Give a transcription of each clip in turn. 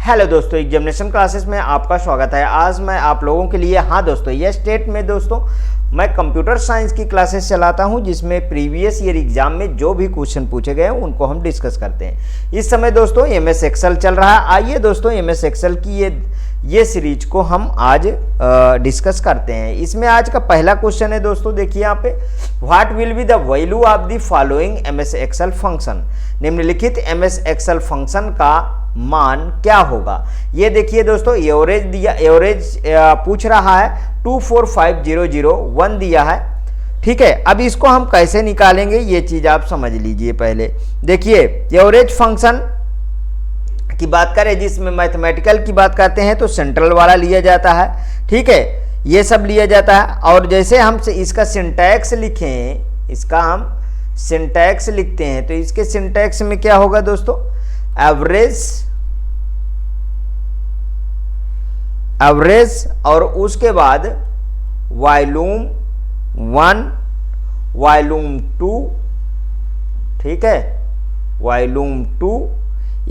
Hello दोस्तों, examination classes में आपका स्वागत है। आज मैं आप लोगों के लिए दोस्तों ये स्टेट में दोस्तों मैं कंप्यूटर साइंस की क्लासेस चलाता हूं, जिसमें प्रीवियस ईयर एग्जाम में जो भी क्वेश्चन पूछे गए हैं उनको हम डिस्कस करते हैं। इस समय दोस्तों एमएस एक्सेल चल रहा है। आइए दोस्तों एमएस एक्सेल की ये सीरीज को हम आज डिस्कस करते हैं। इसमें आज का पहला क्वेश्चन है दोस्तों, देखिए यहाँ पे, what will be the value of the following MS Excel function. निम्नलिखित एमएस एक्सेल फंक्शन का मान क्या होगा। ये देखिए दोस्तों, एवरेज पूछ रहा है 245001 दिया है। ठीक है, अब इसको हम कैसे निकालेंगे ये चीज आप समझ लीजिए। पहले देखिए, एवरेज फंक्शन की बात करें, जिसमें मैथमेटिकल की बात करते हैं तो सेंट्रल वाला लिया जाता है। ठीक है, ये सब लिया जाता है। और जैसे हम इसका सिंटैक्स लिखें, इसका हम सिंटैक्स लिखते हैं तो इसके सिंटैक्स में क्या होगा दोस्तों, एवरेज और उसके बाद वॉल्यूम 1 वॉल्यूम 2, ठीक है, वॉल्यूम 2,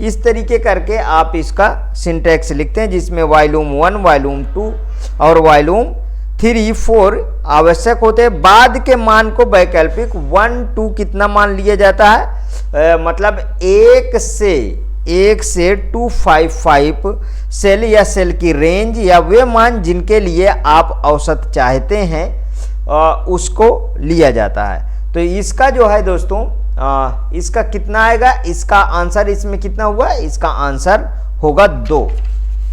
इस तरीके करके आप इसका सिंटैक्स लिखते हैं, जिसमें वॉल्यूम 1 वॉल्यूम 2 और वॉल्यूम 3 4 आवश्यक होते हैं। बाद के मान को वैकल्पिक 1 2 कितना मान लिया जाता है, मतलब 1 से 255 सेल या सेल की रेंज या वे मान जिनके लिए आप औसत चाहते हैं उसको लिया जाता है। तो इसका जो है दोस्तों, इसका कितना आएगा, इसका आंसर इसमें कितना हुआ, इसका आंसर होगा 2।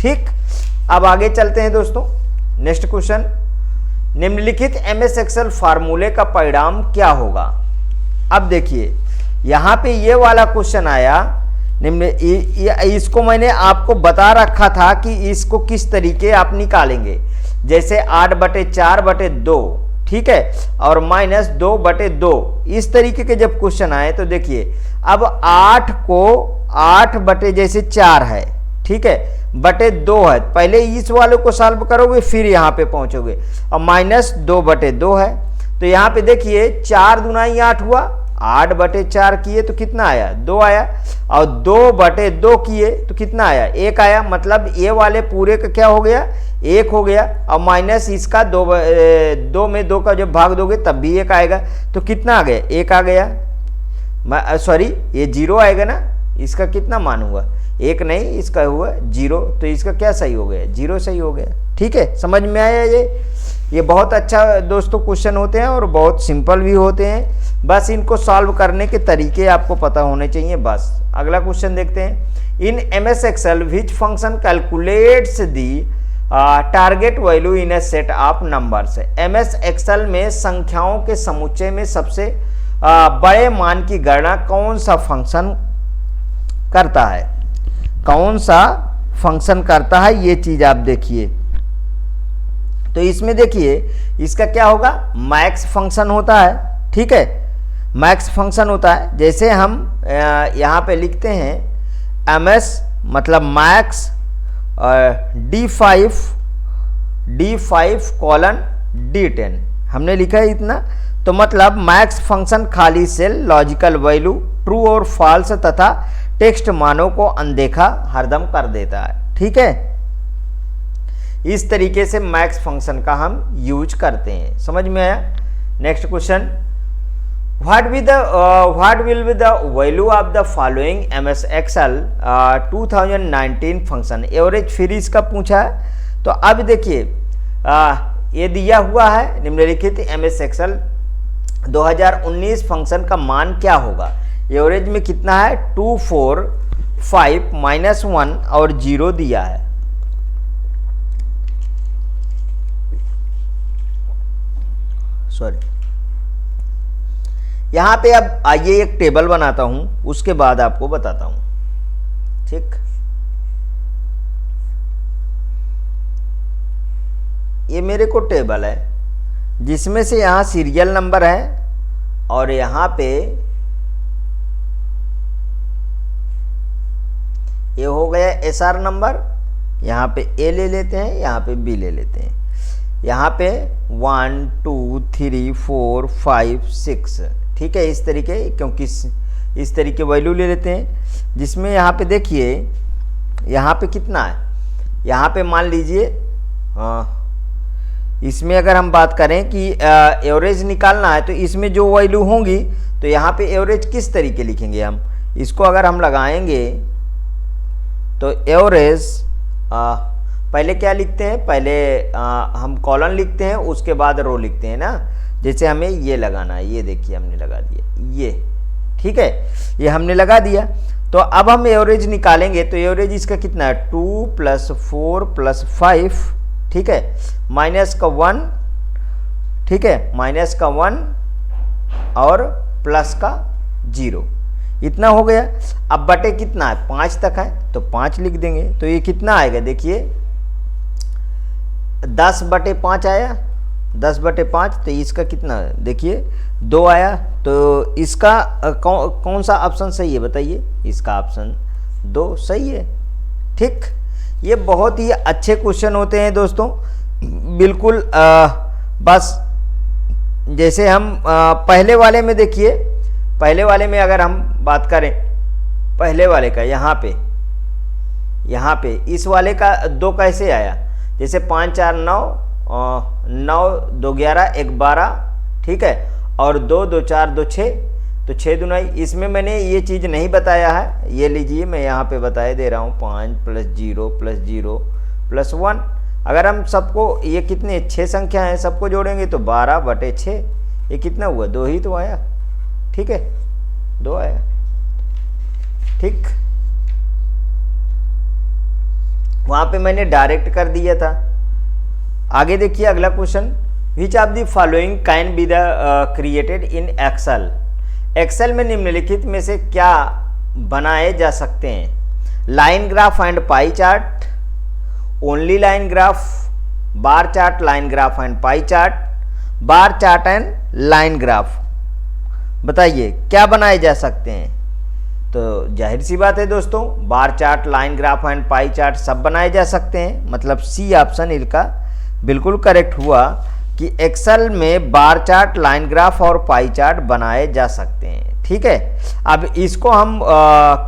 ठीक, अब आगे चलते हैं दोस्तों। नेक्स्ट क्वेश्चन, निम्नलिखित एमएस एक्सेल फार्मूले का परिणाम क्या होगा। अब देखिए यहां पे ये वाला क्वेश्चन आया, इसको मैंने आपको बता रखा था कि इसको किस तरीके आप निकालेंगे। जैसे 8/4/2, ठीक है, और -2/2, इस तरीके के जब क्वेश्चन आए तो देखिए, अब 8 को 8/4 है, ठीक है, /2 है। पहले इस वाले को सॉल्व करोगे फिर यहाँ पे पहुंचोगे। और -2/2 है तो यहाँ पे देखिए 4 दूना 8 हुआ, 8/4 किए तो कितना आया, 2 आया, और 2/2 किए तो कितना आया, 1 आया। मतलब ये वाले पूरे का क्या हो गया, 1 हो गया, और माइनस इसका 2 में 2 का जब भाग दोगे तब भी 1 आएगा, तो कितना आ गया, 1 आ गया। सॉरी, ये 0 आएगा ना, इसका कितना मान हुआ, 1 नहीं, इसका हुआ 0, तो इसका क्या सही हो गया, 0 सही हो गया। ठीक है, समझ में आया। ये बहुत अच्छा दोस्तों क्वेश्चन होते हैं और बहुत सिंपल भी होते हैं, बस इनको सॉल्व करने के तरीके आपको पता होने चाहिए बस। अगला क्वेश्चन देखते हैं, in MS Excel which function calculates the target value in a set of numbers. MS Excel में संख्याओं के समुच्चय में सबसे बड़े मान की गणना कौन सा फंक्शन करता है, कौन सा फंक्शन करता है, ये चीज आप देखिए। तो इसमें देखिए इसका क्या होगा, मैक्स फंक्शन होता है। ठीक है, मैक्स फंक्शन होता है। जैसे हम यहाँ पे लिखते हैं एमएस मतलब मैक्स D5:D10, हमने लिखा है इतना। तो मतलब मैक्स फंक्शन खाली सेल, लॉजिकल वैल्यू, ट्रू और फॉल्स तथा टेक्स्ट मानों को अनदेखा हरदम कर देता है। ठीक है, इस तरीके से मैक्स फंक्शन का हम यूज करते हैं। समझ में आया। Next question, what will be the value of the following MS Excel 2019 function. Average फिर इसका पूछा है। तो अब देखिए ये दिया हुआ है, निम्नलिखित एमएस एक्सेल 2019 फंक्शन का मान क्या होगा। एवरेज में कितना है, 2 4 5 -1 और 0 दिया है। सॉरी, यहां पे अब आइए एक टेबल बनाता हूं, उसके बाद आपको बताता हूं। ठीक, ये मेरे को टेबल है, जिसमें से यहां सीरियल नंबर है और यहां पे ये हो गया एसआर नंबर, यहां पे ए ले लेते हैं, यहां पे बी ले लेते हैं, यहाँ पे 1 2 3 4 5 6। ठीक है, इस तरीके, क्योंकि इस तरीके वैल्यू ले लेते हैं, जिसमें यहाँ पे देखिए यहाँ पे कितना है, यहाँ पे मान लीजिए इसमें अगर हम बात करें कि एवरेज निकालना है तो इसमें जो वैल्यू होंगी तो यहाँ पे एवरेज किस तरीके लिखेंगे हम, इसको अगर हम लगाएंगे तो एवरेज पहले क्या लिखते हैं, पहले हम कॉलम लिखते हैं उसके बाद रो लिखते हैं ना। जैसे हमें ये लगाना है, ये देखिए हमने लगा दिया ये, ठीक है, ये हमने लगा दिया। तो अब हम एवरेज निकालेंगे तो एवरेज इसका कितना है 2 + 4 + 5, ठीक है, माइनस का 1, ठीक है, माइनस का 1 और प्लस का 0, इतना हो गया। अब बटे कितना है 5 तक है तो 5 लिख देंगे। तो ये कितना आएगा देखिए 10/5 आया, 10/5, तो इसका कितना देखिए 2 आया। तो इसका कौन सा ऑप्शन सही है बताइए, इसका ऑप्शन 2 सही है। ठीक, ये बहुत ही अच्छे क्वेश्चन होते हैं दोस्तों, बिल्कुल बस जैसे हम पहले वाले में देखिए, पहले वाले में अगर हम बात करें पहले वाले का, यहाँ पे इस वाले का 2 कैसे आया, जैसे 5 4 9 9 2 11 1 12, ठीक है, और 2 2 4 2 6, तो 6 दुनाई। इसमें मैंने ये चीज़ नहीं बताया है, ये लीजिए मैं यहाँ पे बताए दे रहा हूँ 5 + 0 + 0 + 1। अगर हम सबको, ये कितने 6 संख्या हैं, सबको जोड़ेंगे तो 12/6, ये कितना हुआ 2 ही तो आया, ठीक है, 2 आया। ठीक, वहां पे मैंने डायरेक्ट कर दिया था। आगे देखिए अगला question, which of the following can be the created in Excel. Excel में निम्नलिखित में से क्या बनाए जा सकते हैं, line graph and pie chart, only line graph, bar chart, line graph and pie chart, bar chart and line graph. बताइए क्या बनाए जा सकते हैं। तो जाहिर सी बात है दोस्तों, बार chart, line graph and pie chart सब बनाए जा सकते हैं, मतलब सी ऑप्शन इनका बिल्कुल करेक्ट हुआ कि एक्सेल में बार चार्ट, लाइन ग्राफ और पाई चार्ट बनाए जा सकते हैं। ठीक है, अब इसको हम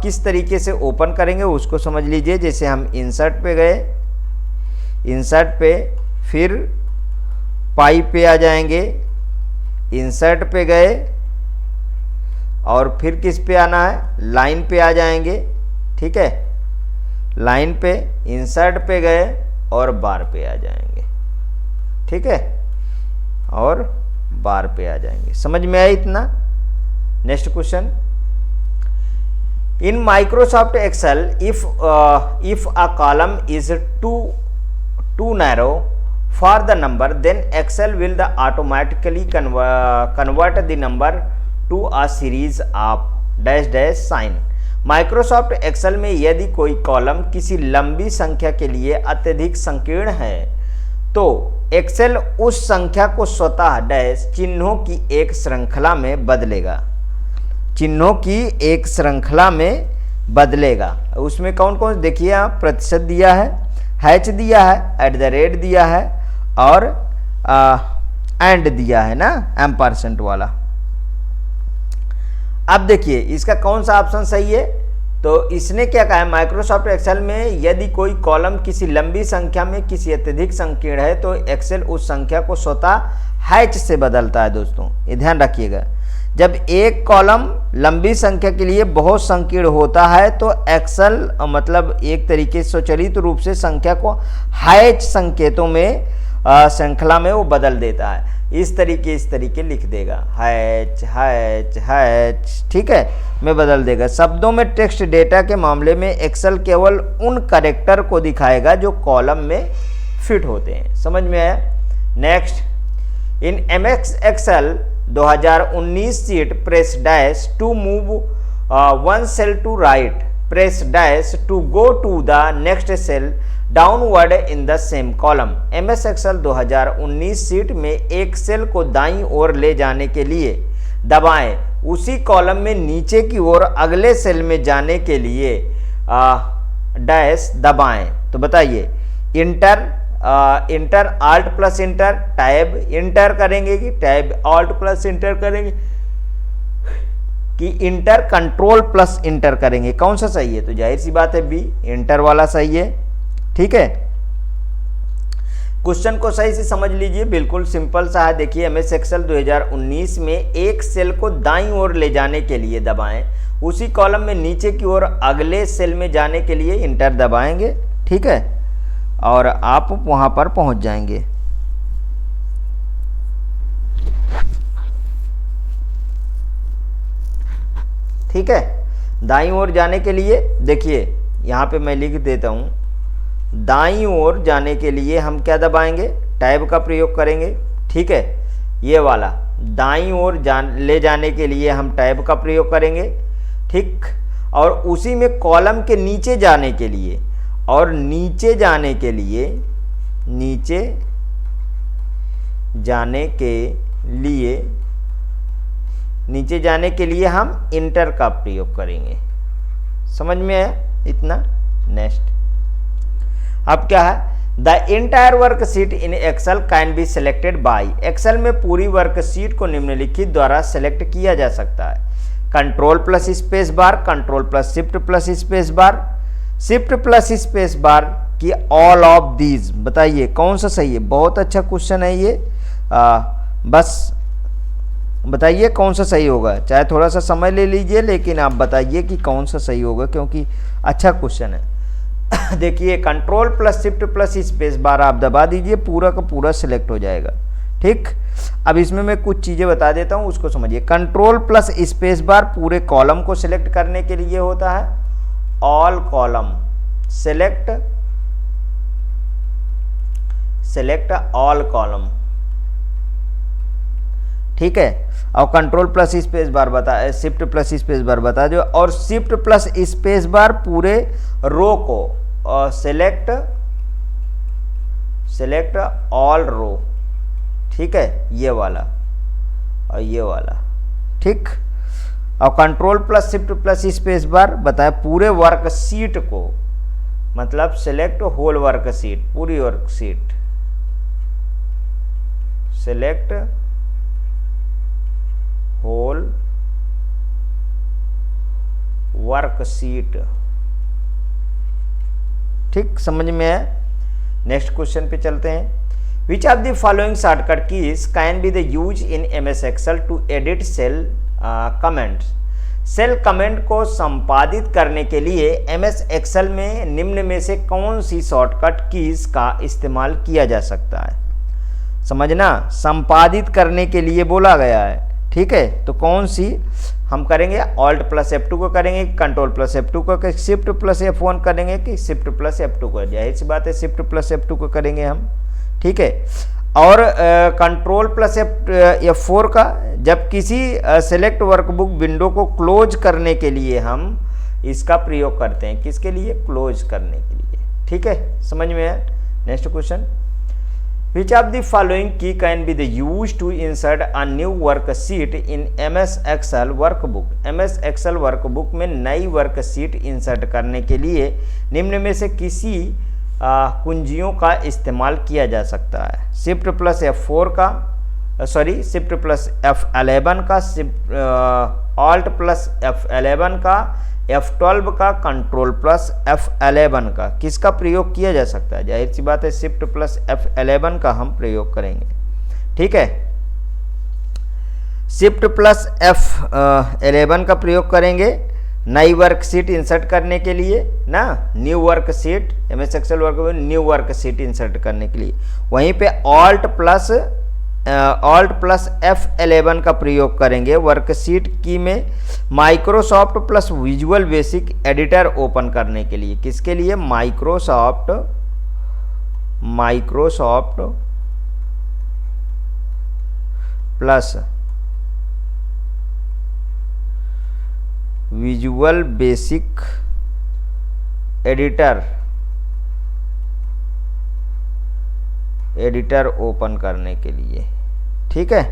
किस तरीके से ओपन करेंगे उसको समझ लीजिए। जैसे हम इंसर्ट पे गए, इंसर्ट पे, फिर पाई पे आ जाएंगे, इंसर्ट पे गए और फिर किस पे आना है, लाइन पे आ जाएंगे, ठीक है, लाइन पे, इंसर्ट पे गए और बार पे आ जाएंगे, ठीक है, और बार पे आ जाएंगे। समझ में आया इतना। Next question, in Microsoft Excel if a column is too narrow for the number, then Excel will the automatically convert the number to a series of dash dash sign. Microsoft Excel में यदि कोई column किसी लंबी संख्या के लिए अत्यधिक संकीर्ण है तो एक्सेल उस संख्या को स्वतः डैश चिन्हों की एक श्रृंखला में बदलेगा, चिन्हों की एक श्रृंखला में बदलेगा। उसमें कौन कौन देखिए आप, प्रतिशत दिया है, हैच दिया है, @ दिया है और एंड दिया है ना, एम्परसेंट वाला। अब देखिए इसका कौन सा ऑप्शन सही है। तो इसने क्या कहा है, माइक्रोसॉफ्ट एक्सेल में यदि कोई कॉलम किसी लंबी संख्या में किसी अत्यधिक संकीर्ण है तो एक्सेल उस संख्या को स्वतः हैच से बदलता है। दोस्तों ये ध्यान रखिएगा, जब एक कॉलम लंबी संख्या के लिए बहुत संकीर्ण होता है तो एक्सेल मतलब एक तरीके से स्वचालित रूप से संख्या को हैच संकेतों में श्रृंखला में वो बदल देता है। इस तरीके लिख देगा, हैच हैच हैच, ठीक है, में बदल देगा। शब्दों में टेक्स्ट डेटा के मामले में एक्सेल केवल उन कैरेक्टर को दिखाएगा जो कॉलम में फिट होते हैं। समझ में आया। Next, in MS Excel 2019 sheet, press dash to move one cell to right, press dash to go to the next cell downward in the same column. MS Excel 2019 sheet में एक cell को दाईं ओर ले जाने के लिए दबाएं, उसी कॉलम में नीचे की ओर अगले सेल में जाने के लिए डैश दबाएं। तो बताइए, inter alt plus inter, tab inter करेंगे कि टैब आल्ट प्लस इंटर करेंगे, कि इंटर कंट्रोल प्लस इंटर करेंगे, कौन सा सही है? तो जाहिर सी बात है बी, इंटर वाला सही है। ठीक है, क्वेश्चन को सही से समझ लीजिए, बिल्कुल सिंपल सा है। देखिए एमएस एक्सेल 2019 में एक सेल को दाईं ओर ले जाने के लिए दबाएं, उसी कॉलम में नीचे की ओर अगले सेल में जाने के लिए इंटर दबाएंगे। ठीक है, और आप वहां पर पहुंच जाएंगे। ठीक है, दाईं ओर जाने के लिए देखिए यहाँ पे मैं लिख देता हूँ, दाईं ओर जाने के लिए हम क्या दबाएंगे? टैब का प्रयोग करेंगे। ठीक है, ये वाला दाईं ओर ले जाने के लिए हम टैब का प्रयोग करेंगे। ठीक, और उसी में कॉलम के नीचे जाने के लिए, और नीचे जाने के लिए हम इंटर का प्रयोग करेंगे। समझ में आया इतना? नेक्स्ट, अब क्या है? The entire worksheet in Excel can be selected by. Excel में पूरी वर्कशीट को निम्नलिखित द्वारा सेलेक्ट किया जा सकता है। कंट्रोल प्लस स्पेस बार, control plus shift plus space बार, शिफ्ट प्लस स्पेस बार की ऑल ऑफ दीज। बताइए कौन सा सही है? बहुत अच्छा क्वेश्चन है ये। बस बताइए कौन सा सही होगा, चाहे थोड़ा सा समय ले लीजिए, लेकिन आप बताइए कि कौन सा सही होगा, क्योंकि अच्छा क्वेश्चन है। देखिए control plus shift plus space बार आप दबा दीजिए, पूरा का पूरा सिलेक्ट हो जाएगा। ठीक, अब इसमें मैं कुछ चीज़ें बता देता हूँ, उसको समझिए। कंट्रोल प्लस स्पेस बार पूरे कॉलम को सिलेक्ट करने के लिए होता है। All column select all column. ठीक है, और कंट्रोल प्लस स्पेस बार बता, शिफ्ट प्लस स्पेस बार बता दो, और शिफ्ट प्लस स्पेस बार पूरे रो को सिलेक्ट ऑल रो। ठीक है, ये वाला और ये वाला। ठीक, और control plus shift plus space bar बताए पूरे वर्कशीट को, मतलब सिलेक्ट होल वर्कशीट, पूरी वर्कशीट, सिलेक्ट होल वर्कशीट। ठीक, समझ में है? नेक्स्ट क्वेश्चन पे चलते हैं। Which of the following shortcut keys can be the use in MS Excel to edit cell comments. Cell comment को संपादित करने के लिए एमएस एक्सेल में निम्न में से कौन सी शॉर्टकट कीज का इस्तेमाल किया जा सकता है? समझना, संपादित करने के लिए बोला गया है। ठीक है, तो कौन सी हम करेंगे? ऑल्ट प्लस F2 को करेंगे, कंट्रोल प्लस F2 को, शिफ्ट प्लस F1 करेंगे कि शिफ्ट प्लस F2 को? जाहिर सी बात है शिफ्ट प्लस F2 को करेंगे हम। ठीक है, और कंट्रोल प्लस F4 का जब किसी सेलेक्ट वर्कबुक विंडो को क्लोज करने के लिए हम इसका प्रयोग करते हैं। किसके लिए? क्लोज करने के लिए। ठीक है, समझ में आया? Next question, Which of the following key can be the used to insert a new worksheet in MS Excel workbook? MS Excel workbook में नई वर्कशीट इंसर्ट करने के लिए निम्न में से किसी कुंजियों का इस्तेमाल किया जा सकता है? शिफ्ट प्लस F4 का, शिफ्ट प्लस F11 का, ऑल्ट प्लस F11 का, F12 का, कंट्रोल प्लस F11 का। किसका प्रयोग किया जा सकता है? जाहिर सी बात है शिफ्ट प्लस F11 का हम प्रयोग करेंगे। ठीक है, शिफ्ट प्लस F11 का प्रयोग करेंगे नई वर्कशीट इंसर्ट करने के लिए ना, new worksheet, MS Excel work new worksheet insert करने के लिए। वहीं पे ऑल्ट प्लस F11 का प्रयोग करेंगे वर्कशीट की में Microsoft plus visual basic editor open करने के लिए। किसके लिए? Microsoft plus visual basic editor open करने के लिए। ठीक है,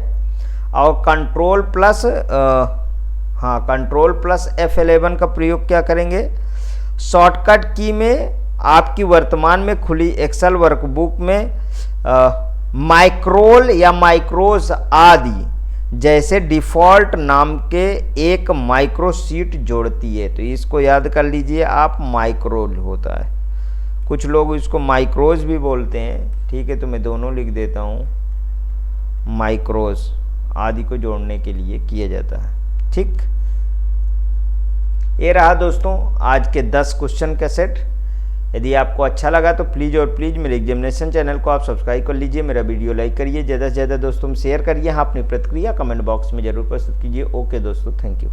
और कंट्रोल प्लस F11 का प्रयोग क्या करेंगे? शॉर्टकट की में आपकी वर्तमान में खुली एक्सेल वर्कबुक में माइक्रोल या माइक्रोज आदि जैसे डिफ़ॉल्ट नाम के एक माइक्रो सीट जोड़ती है। तो इसको याद कर लीजिए आप, माइक्रो होता है। कुछ लोग इसको माइक्रोज भी बोलते हैं, ठीक है, तो मैं दोनों लिख देता हूँ। माइक्रोज आदि को जोड़ने के लिए किया जाता है। ठीक, ये रहा दोस्तों आज के 10 क्वेश्चन का सेट। यदि आपको अच्छा लगा तो प्लीज़ और प्लीज़ मेरे एग्जामिनेशन चैनल को आप सब्सक्राइब कर लीजिए, मेरा वीडियो लाइक करिए, ज़्यादा से ज़्यादा दोस्तों में शेयर करिए। हाँ, अपनी प्रतिक्रिया कमेंट बॉक्स में जरूर प्रस्तुत कीजिए। ओके दोस्तों, थैंक यू।